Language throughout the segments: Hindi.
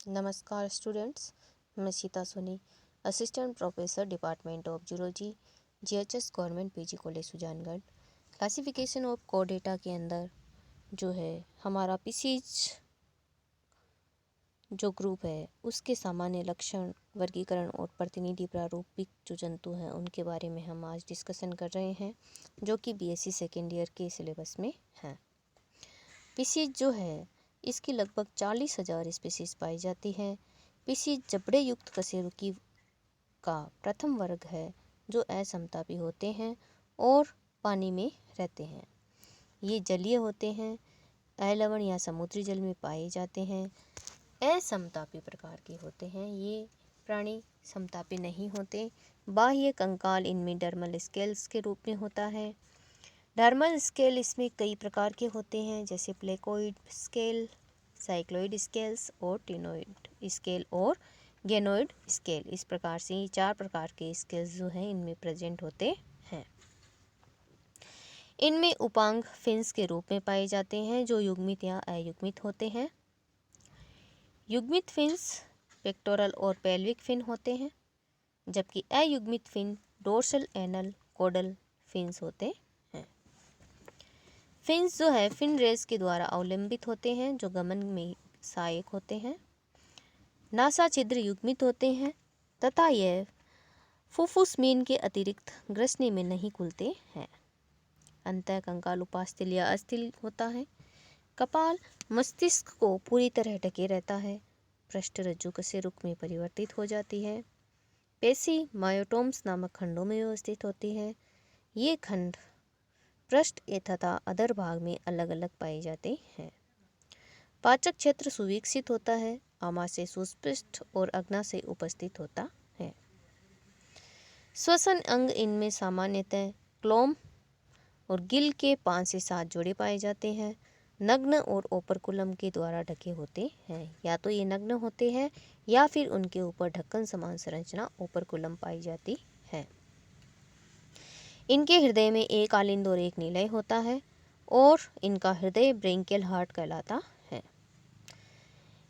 नमस्कार स्टूडेंट्स, मैं Sita Soni, assistant professor department of zoology, GHS government PG college Sujangarh. Classification of Chordata के अंदर जो है हमारा पीसीज जो ग्रुप है उसके सामान्य लक्षण, वर्गीकरण और प्रतिनिधि प्रारूपिक जो जंतु हैं उनके बारे में हम आज डिस्कशन कर रहे हैं, जो कि बीएससी सेकेंड ईयर के सिलेबस में हैं। पीसीज जो है इसकी लगभग 40,000 स्पीसीज पाई जाती हैं। पीसीज जबड़े युक्त कशेरुकी का प्रथम वर्ग है जो असमतापी होते हैं और पानी में रहते हैं। ये जलीय होते हैं, अलवण या समुद्री जल में पाए जाते हैं। असमतापी प्रकार के होते हैं, ये प्राणी समतापी नहीं होते। बाह्य कंकाल इनमें डर्मल स्केल्स के रूप में होता है। डर्मल स्केल इसमें कई प्रकार के होते हैं, जैसे प्लेकोइड स्केल, साइक्लोइड स्केल्स और टिनोइड स्केल और गेनोइड स्केल। इस प्रकार से ये 4 प्रकार के स्केल्स जो हैं इनमें प्रेजेंट होते हैं। इनमें उपांग फिन्स के रूप में पाए जाते हैं जो युग्मित या अयुग्मित होते हैं। युग्मित फिन्स पेक्टोरल और पेल्विक फिन होते हैं, जबकि अयुग्मित फिन डोर्सल, एनल, कोडल फिन्स होते हैं। फिन्स जो है फिन रेस के द्वारा अवलंबित होते हैं जो गमन में सहायक होते हैं। नासा छिद्र युग्मित होते हैं तथा यह फुफ्फुस मीन के अतिरिक्त ग्रसनी में नहीं खुलते हैं। अंतः कंकाल उपास्थल या अस्थिल होता है। कपाल मस्तिष्क को पूरी तरह ढके रहता है। पृष्ठ रज्जु कशेरुक में परिवर्तित हो जाती है। पेशी मायोटोम्स नामक खंडों में व्यवस्थित होती है। ये खंड पृष्ठ तथा अधर भाग में अलग अलग पाए जाते हैं। पाचक क्षेत्र सुविकसित होता है। आमाशय सुस्पष्ट और अग्नाशय उपस्थित होता है। श्वसन अंग इनमें सामान्यतः क्लोम और गिल के 5 से 7 जोड़े पाए जाते हैं। नग्न और ओपरकुलम के द्वारा ढके होते हैं। या तो ये नग्न होते हैं या फिर उनके ऊपर ढक्कन समान संरचना ओपरकुलम पाई जाती है। इनके हृदय में एक आलिंद और एक निलय होता है और इनका हृदय ब्रेंकियल हार्ट कहलाता है।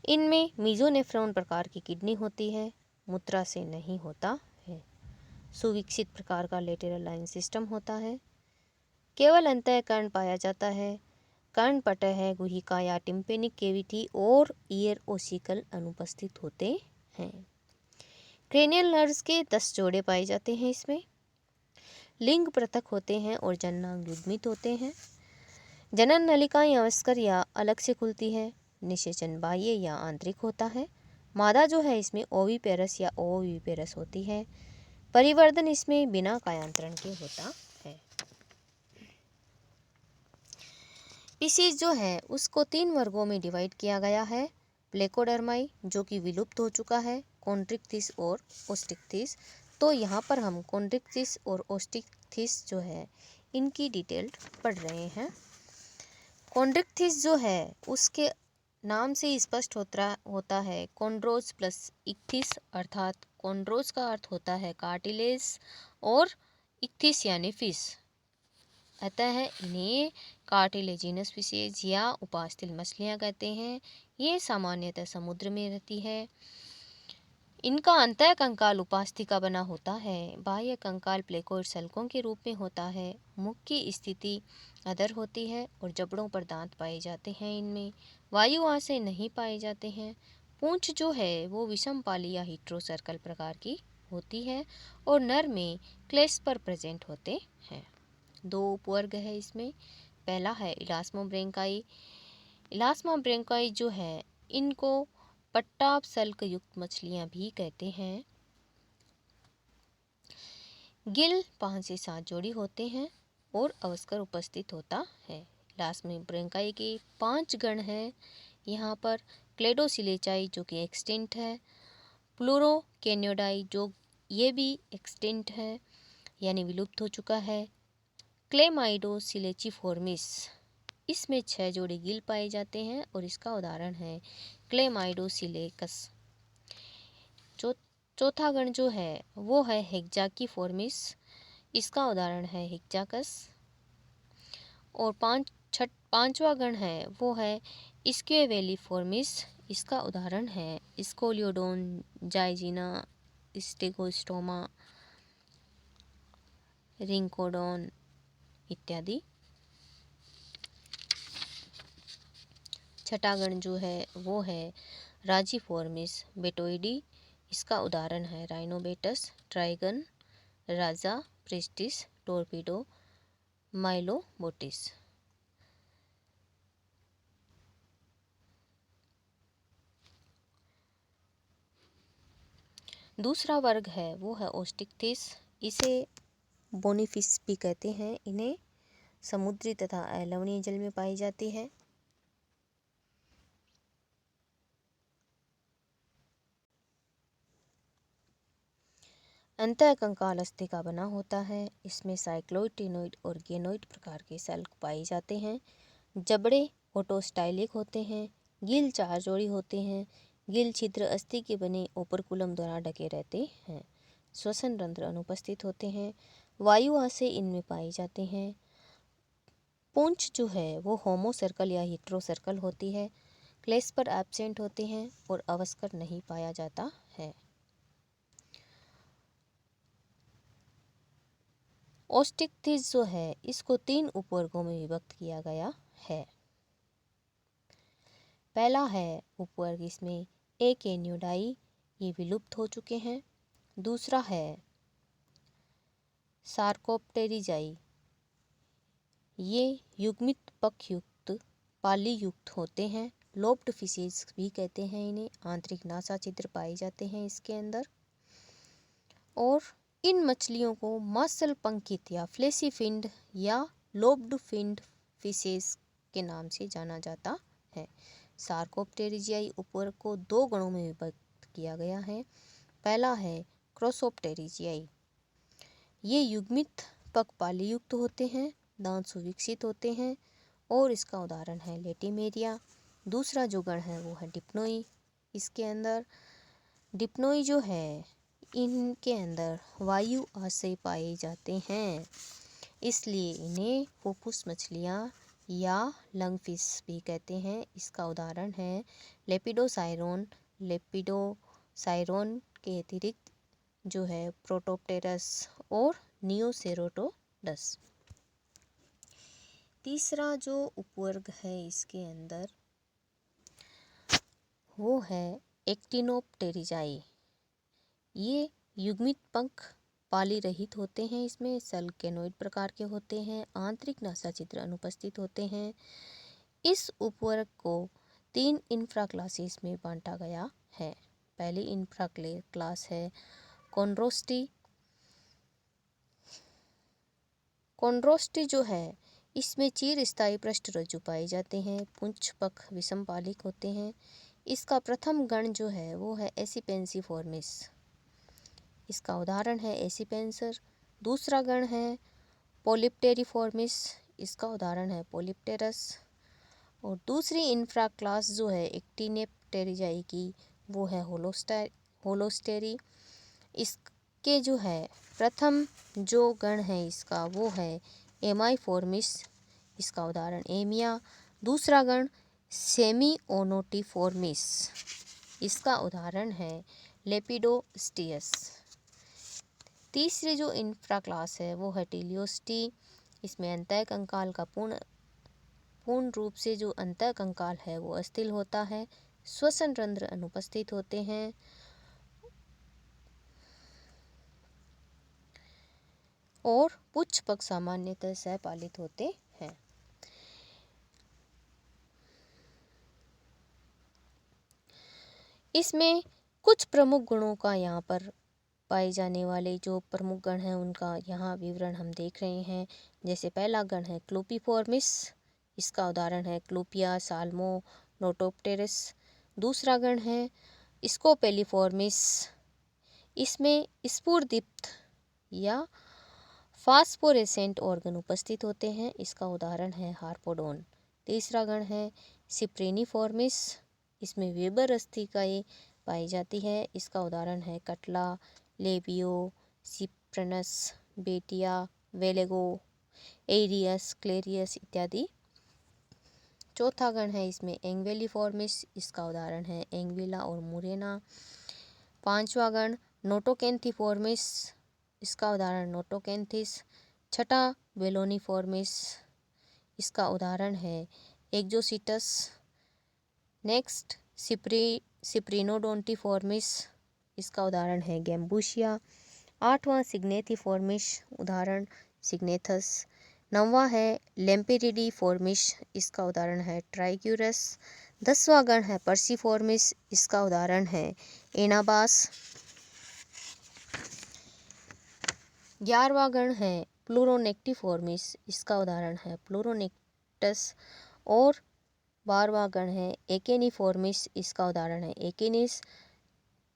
इनमें मीजोनेफ्रॉन प्रकार की किडनी होती है, मूत्रा से नहीं होता है। सुविकसित प्रकार का लेटरल लाइन सिस्टम होता है। केवल अंतःकरण पाया जाता है। कर्णपटह, गुहिका या टिम्पेनिक केविटी और ईयर ओसिकल अनुपस्थित होते हैं। क्रेनियल नर्व्स के 10 जोड़े पाए जाते हैं। इसमें लिंग पृथक होते हैं और जननांग युग्मित होते हैं। जनन नलिकाएं अवस्कर या अलग से खुलती है। निषेचन बाह्य या आंतरिक होता है। मादा जो है इसमें ओविपेरस या ओविपेरस होती है। परिवर्धन इसमें बिना कायांतरण के होता है। पीसीज जो है उसको 3 वर्गों में डिवाइड किया गया है। प्लेकोडर्माई जो कि विलुप्त हो चुका है, कॉन्ड्रिक्थिस और ओस्टिक्थिस। तो यहाँ पर हम कॉन्ड्रिक्थिस और ओस्टिक्थिस जो है इनकी डिटेल पढ़ रहे हैं। कॉन्ड्रिक्थिस जो है उसके नाम से स्पष्ट होता है कॉन्ड्रोज प्लस इक्थिस, अर्थात कॉन्ड्रोज का अर्थ होता है कार्टिलेज और इक्थिस यानी फिश। अतः इन्हें कार्टिलेजिनस फिशेज या उपास्थल मछलियाँ कहते हैं। ये सामान्यतः समुद्र में रहती है। इनका अंतः कंकाल उपास्थि का बना होता है। बाह्य कंकाल प्लेकोइड सल्कों के रूप में होता है। मुख की स्थिति अधर होती है और जबड़ों पर दांत पाए जाते हैं। इनमें वायु आशय नहीं पाए जाते हैं। पूंछ जो है वो विषम पाली या हीट्रो सर्कल प्रकार की होती है और नर में क्लेश पर प्रेजेंट होते हैं। 2 उपवर्ग है इसमें। पहला है इलास्मोब्रेंकाई। इलास्मोब्रेंकाई जो है इनको पट्टाप सल्क युक्त मछलियां भी कहते हैं। गिल 5 से 7 जोड़ी होते हैं और अवस्कर उपस्थित होता है। इलास्मोब्रेंकाई के 5 गण हैं यहाँ पर। क्लेडोसिलेचाई जो कि एक्सटिंक्ट है। प्लूरोकेनियोडाई जो ये भी एक्सटिंक्ट है यानी विलुप्त हो चुका है। क्लेमाइडोसिलेचिफोर्मिस इसमें 6 जोड़े गिल पाए जाते हैं और इसका उदाहरण है क्लेमाइडोसिलेकस। चौथा गण जो है वो है हेक्जाकीफोर्मिस, इसका उदाहरण है हेक्जाकस। और पांचवा गण है वो है स्क्वेवेलिफोर्मिस, इसका उदाहरण है स्कोलियोडोन, जाइजीना, स्टेगोस्टोमा, रिंकोडोन इत्यादि। छठा गण जो है वो है राजीफोर्मिस बेटोइडी। इसका उदाहरण है राइनोबेटस, ट्राइगन, राजा, प्रेस्टिस, टोरपीडो, माइलोबोटिस। दूसरा वर्ग है वो है ओस्टिक्थिस। इसे बोनीफिश भी कहते हैं। इन्हें समुद्री तथा अलवणीय जल में पाई जाती है। अंतःकंकाल अस्थि का बना होता है। इसमें साइक्लोइड, टिनोइड और गेनोइड प्रकार के सेल पाए जाते हैं। जबड़े ऑटोस्टाइलिक होते हैं। गिल 4 जोड़ी होते हैं। गिल छिद्र अस्थि के बने ओपरकुलम द्वारा ढके रहते हैं। श्वसन रंध्र अनुपस्थित होते हैं। वायु आशय इनमें पाए जाते हैं। पूंछ जो है वो होमो सर्कल या हिट्रो सर्कल होती है। क्लेस्पर एब्सेंट होते हैं और अवस्कर नहीं पाया जाता है। ओस्टिक्थिस जो है इसको 3 उपवर्गों में विभक्त किया गया है। पहला है उपवर्ग, इसमें एकेनियोडाई, ये विलुप्त हो चुके हैं। दूसरा है सार्कोप्टेरिजाई, ये युग्मित पक्षयुक्त पाली युक्त होते हैं। लोब्ड फिशेस भी कहते हैं इन्हें। आंतरिक नासा छिद्र पाए जाते हैं इसके अंदर। और इन मछलियों को मसल पंखित या फ्लेसी फिन्ड या लोब्ड फिन्ड फिशेस के नाम से जाना जाता है। सार्कोप्टेरिजियाई उपवर्ग को 2 गणों में विभक्त किया गया है। पहला है क्रॉसोप्टेरिजियाई, ये युग्मित पकपाली युक्त होते हैं, दांत सुविकसित होते हैं और इसका उदाहरण है लेटिमेरिया। दूसरा जो गण है वो है डिप्नोई। इसके अंदर डिप्नोई जो है इनके अंदर वायु आशय पाए जाते हैं, इसलिए इन्हें फुफ्फुस मछलियाँ या लंग फिश भी कहते हैं। इसका उदाहरण है लेपिडोसाइरोन। लेपिडोसाइरोन के अतिरिक्त जो है प्रोटोप्टेरस और नियोसेरोटोडस। तीसरा जो उपवर्ग है इसके अंदर वो है एक्टिनोप्टेरिजाई, ये युग्मित पंख पाली रहित होते हैं। इसमें सेल केनोइड प्रकार के होते हैं। आंतरिक नासा छिद्र अनुपस्थित होते हैं। इस उपवर्ग को 3 इंफ्रा क्लासेस में बांटा गया है। पहली इंफ्रा क्लास है कॉन्ड्रोस्टी। कॉन्ड्रोस्टी जो है इसमें चीर स्थायी पृष्ठ रज्जु पाए जाते हैं। पुंछ पख विषमपालिक होते हैं। इसका प्रथम गण जो है वो है एसिपेंसिफॉर्मिस। इसका उदाहरण है एसिपेंसर। दूसरा गण है पोलिप्टेरिफॉर्मिस। इसका उदाहरण है पोलिप्टेरस। और दूसरी इंफ्रा क्लास जो है एक्टिनेप्टेरिजाई की वो है होलोस्टेरी। इसके जो है प्रथम जो गण है इसका वो है एमाइफॉर्मिस। इसका उदाहरण एमिया। दूसरा गण सेमीओनोटिफॉर्मिस। इसका उदाहरण है लेपिडोस्टियस। तीसरी जो इंफ्रा क्लास है वो है टेलियोस्टी। इसमें अंतःकंकाल का पूर्ण रूप से जो अंतःकंकाल है वो अस्थिल होता है। श्वसन रंध्र अनुपस्थित होते हैं और पुच्छ पग सामान्यतः सहपालित होते हैं। इसमें कुछ प्रमुख गुणों का यहाँ पर पाए जाने वाले जो प्रमुख गण हैं उनका यहाँ विवरण हम देख रहे हैं। जैसे पहला गण है क्लूपीफॉर्मिस। इसका उदाहरण है क्लूपिया, साल्मो, नोटोप्टेरस। दूसरा गण है स्कोपेलिफॉर्मिस। इसमें स्फुरदीप्त या फास्फोरेसेंट ऑर्गन उपस्थित होते हैं। इसका उदाहरण है हार्पोडोन। तीसरा गण है सिप्रेनिफॉर्मिस। इसमें वेबर अस्थिकाएँ पाई जाती है। इसका उदाहरण है कटला, लेबियो, सिप्रनस, बेटिया, वेलेगो, एरियस, क्लेरियस इत्यादि। चौथा गण है इसमें एंग्वेलिफॉर्मिस, इसका उदाहरण है एंग्विला और मुरेना। पांचवा गण नोटोकेंथिफॉर्मिस, इसका उदाहरण नोटोकेंथिस। छठा बेलोनिफॉर्मिस, इसका उदाहरण है एक्जोसिटस। नेक्स्ट सिप्रिनोडोंटिफॉर्मिस, इसका उदाहरण है गैम्बूशिया। आठवां सिग्नेथिफॉर्मिस, उदाहरण सिग्नेथस। नौवां है लेम्पिरिडिफॉर्मिस, इसका उदाहरण है ट्राइक्यूरस। 10वां गण है पर्सिफॉर्मिस, इसका उदाहरण है एनाबास। 11वां गण है प्लूरोनेक्टिफॉर्मिस, इसका उदाहरण है प्लूरोनेक्टस। और 12वां गण है एकेनिफॉर्मिस, इसका उदाहरण है एकेनिस।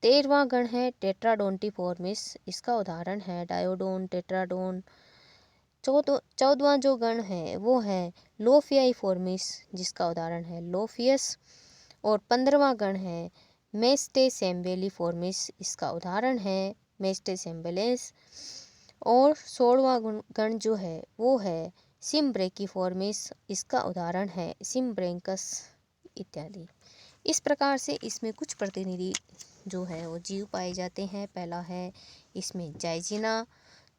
13वां गण है टेट्राडोंटिफॉर्मिस, इसका उदाहरण है डायोडोन, टेट्राडोन। 14वां जो गण है वो है लोफियाइफॉर्मिस, जिसका उदाहरण है लोफियस। और 15वां गण है मेस्टेसेम्बेलिफॉर्मिस, इसका उदाहरण है मेस्टेसेम्बेलेस। और 16वां गण जो है वो है सिम्ब्रेकिफॉर्मिस, इसका उदाहरण है सिम्ब्रेंकस इत्यादि। इस प्रकार से इसमें कुछ प्रतिनिधि जो है वो जीव पाए जाते हैं। पहला है इसमें जाइजिना।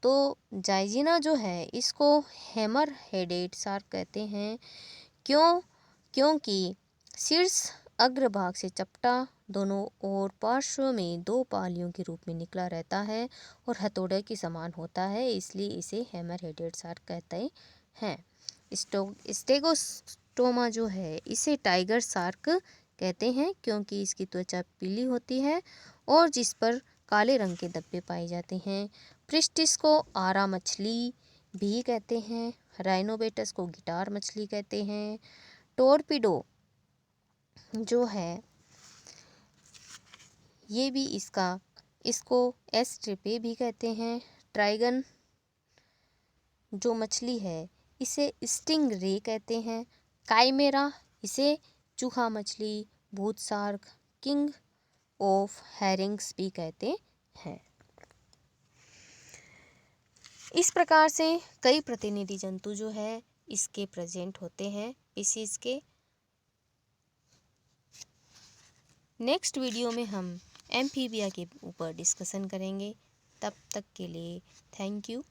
तो जाइजिना जो है इसको हैमर हेडेड शार्क कहते हैं। क्योंकि शीर्ष अग्रभाग से चपटा, दोनों ओर पार्श्व में 2 पालियों के रूप में निकला रहता है और हथौड़े के समान होता है, इसलिए इसे हैमर हेडेड शार्क कहते हैं। स्टेगोस्टोमा जो है इसे टाइगर शार्क कहते हैं, क्योंकि इसकी त्वचा पीली होती है और जिस पर काले रंग के धब्बे पाए जाते हैं। प्रिस्टिस को आरा मछली भी कहते हैं। राइनोबेटस को गिटार मछली कहते हैं। टोरपीडो जो है ये भी इसको एस्ट्रेपे भी कहते हैं। ट्राइगन जो मछली है इसे स्टिंग रे कहते हैं। काइमेरा इसे चूहा मछली, भूत शार्क, किंग ऑफ हेरिंग्स भी कहते हैं। इस प्रकार से कई प्रतिनिधि जंतु जो है इसके प्रेजेंट होते हैं स्पीशीज के। नेक्स्ट वीडियो में हम एम्फीबिया के ऊपर डिस्कशन करेंगे। तब तक के लिए थैंक यू।